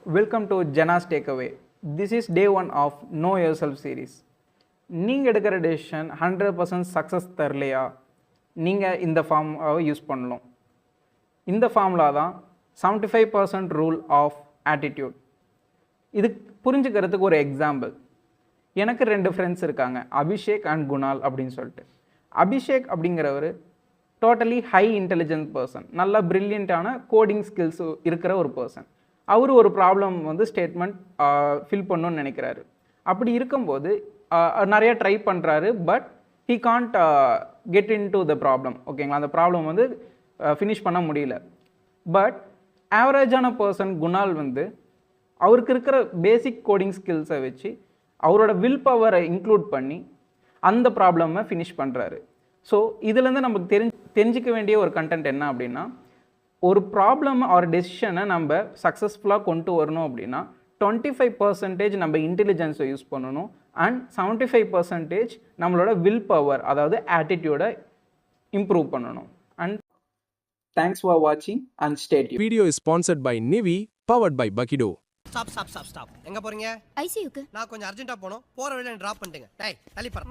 Welcome to Jana's Takeaway. This is day 1 of Know Yourself series. நீங்கள் எடுக்கிற decision 100% success தரலையா, நீங்கள் இந்த ஃபார்முலாவை யூஸ் பண்ணலாம். இந்த ஃபார்முலா தான் 75% ரூல் ஆஃப் ஆட்டிடியூட். இது புரிஞ்சுக்கிறதுக்கு ஒரு எக்ஸாம்பிள். எனக்கு 2 ஃப்ரெண்ட்ஸ் இருக்காங்க, அபிஷேக் அண்ட் குணால் அப்படின்னு சொல்லிட்டு. அபிஷேக் அப்படிங்கிறவர் டோட்டலி ஹை இன்டெலிஜென்ட் பர்சன், நல்ல ப்ரில்லியண்ட்டான கோடிங் ஸ்கில்ஸ் இருக்கிற ஒரு பர்சன். அவர் ஒரு ப்ராப்ளம் ஸ்டேட்மெண்ட் ஃபில் பண்ணணும்னு நினைக்கிறாரு. அப்படி இருக்கும்போது நிறைய ட்ரை பண்ணுறாரு, but he can't get in to the problem. ஓகேங்களா, அந்த ப்ராப்ளம் ஃபினிஷ் பண்ண முடியல. பட் ஆவரேஜான பர்சன் குணால் அவருக்கு இருக்கிற பேசிக் கோடிங் ஸ்கில்ஸை வச்சு அவரோட வில் பவரை இன்க்ளூட் பண்ணி அந்த ப்ராப்ளமை ஃபினிஷ் பண்ணுறாரு. ஸோ இதுலேருந்து நமக்கு தெரிஞ்சிக்க வேண்டிய ஒரு கண்டென்ட் என்ன அப்படின்னா, ஒரு ப்ராப்ளம் ஒரு டெசிஷனை நம்ம சக்ஸஸ்ஃபுல்லாக கொண்டு வரணும் அப்படின்னா 25% நம்ம இன்டெலிஜென்ஸை யூஸ் பண்ணணும் அண்ட் 75% நம்மளோட வில் பவர், அதாவது ஆட்டிடியூடை இம்ப்ரூவ் பண்ணணும். அண்ட் தேங்க்ஸ் ஃபார் வாட்சிங் and stay tuned. Video is sponsored by Nivi, powered by Bukido. Stop. எங்க போறீங்க? ஐசியூக்கு. நான் கொஞ்சம் அர்ஜென்ட்டா போணும். போற வழியில டிராப் பண்ணிட்டேங்க. டேய் தள்ளி பாரு.